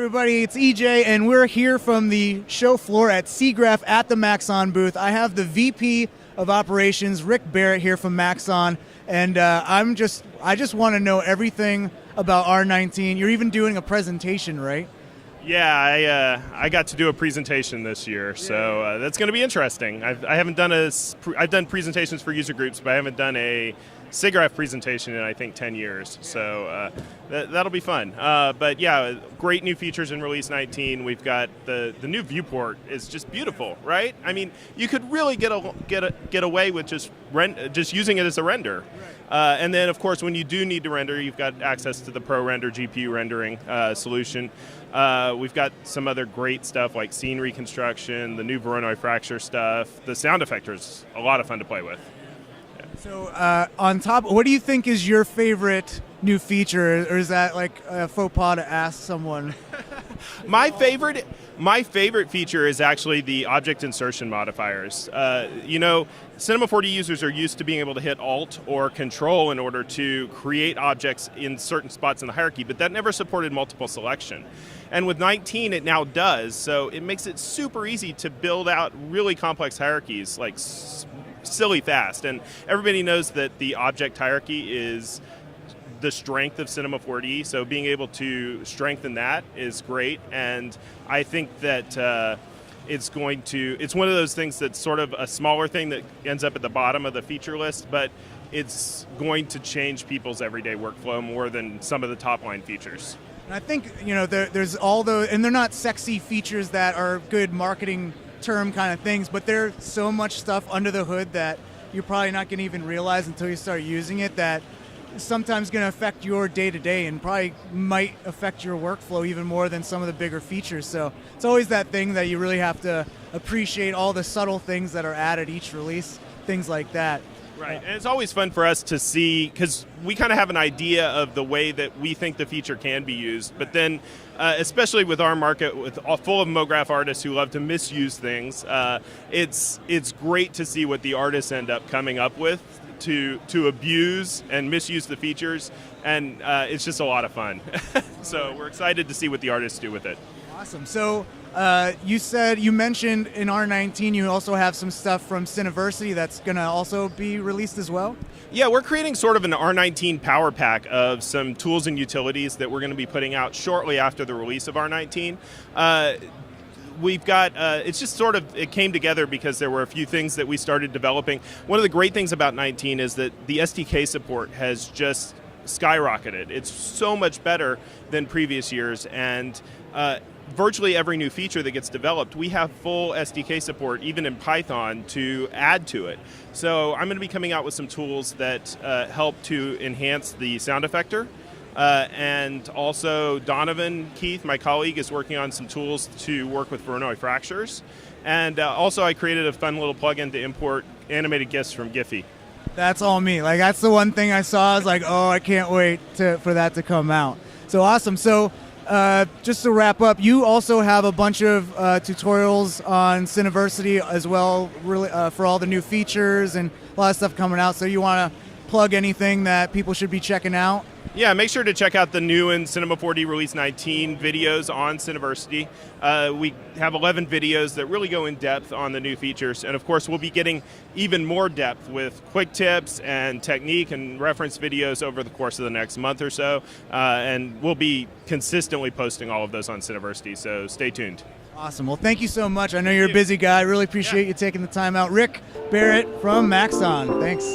everybody, it's EJ, and we're here from the show floor at Siggraph at the Maxon booth. I have the VP of Operations, Rick Barrett, here from Maxon, and I just want to know everything about R19. You're even doing a presentation, right? Yeah, I got to do a presentation this year, so that's going to be interesting. I've done presentations for user groups, but I haven't done a Siggraph presentation in I think 10 years, so that'll be fun. But yeah, great new features in release 19. We've got the new viewport is just beautiful, right? I mean, you could really get away with just using it as a render. And then, of course, when you do need to render, you've got access to the ProRender GPU rendering solution. We've got some other great stuff like scene reconstruction, the new Voronoi fracture stuff. The sound effector is a lot of fun to play with. So on top, what do you think is your favorite new feature, or is that like a faux pas to ask someone? My favorite feature is actually the object insertion modifiers. Cinema 4D users are used to being able to hit Alt or Control in order to create objects in certain spots in the hierarchy, but that never supported multiple selection. And with 19, it now does, so it makes it super easy to build out really complex hierarchies, like silly fast. And everybody knows that the object hierarchy is the strength of Cinema 4D, so being able to strengthen that is great. And I think that it's one of those things that's sort of a smaller thing that ends up at the bottom of the feature list, but it's going to change people's everyday workflow more than some of the top line features. And I think, there's all those, and they're not sexy features that are good marketing term kind of things, but there's so much stuff under the hood that you're probably not going to even realize until you start using it that is sometimes going to affect your day-to-day and probably might affect your workflow even more than some of the bigger features. So it's always that thing that you really have to appreciate all the subtle things that are added each release, things like that. Right, and it's always fun for us to see, because we kind of have an idea of the way that we think the feature can be used, but then especially with our market full of MoGraph artists who love to misuse things, it's great to see what the artists end up coming up with to abuse and misuse the features, and it's just a lot of fun. So we're excited to see what the artists do with it. Awesome. So you mentioned in R19 you also have some stuff from Cineversity that's going to also be released as well? Yeah, we're creating sort of an R19 power pack of some tools and utilities that we're going to be putting out shortly after the release of R19. We've got, it's just sort of, it came together because there were a few things that we started developing. One of the great things about 19 is that the SDK support has just skyrocketed. It's so much better than previous years, and virtually every new feature that gets developed, we have full SDK support, even in Python, to add to it. So I'm going to be coming out with some tools that help to enhance the sound effector. And also Donovan Keith, my colleague, is working on some tools to work with Voronoi fractures. And also I created a fun little plugin to import animated GIFs from Giphy. That's all me. Like, that's the one thing I saw. I was like, oh, I can't wait for that to come out. So awesome. So just to wrap up, you also have a bunch of tutorials on Cineversity as well, really, for all the new features and a lot of stuff coming out. So you want to plug anything that people should be checking out? Yeah, make sure to check out the new in Cinema 4D Release 19 videos on Cineversity. We have 11 videos that really go in depth on the new features, and of course we'll be getting even more depth with quick tips and technique and reference videos over the course of the next month or so, and we'll be consistently posting all of those on Cineversity, so stay tuned. Awesome. Well, thank you so much. I know you're a busy guy. I really appreciate you taking the time out. Rick Barrett from Maxon. Thanks.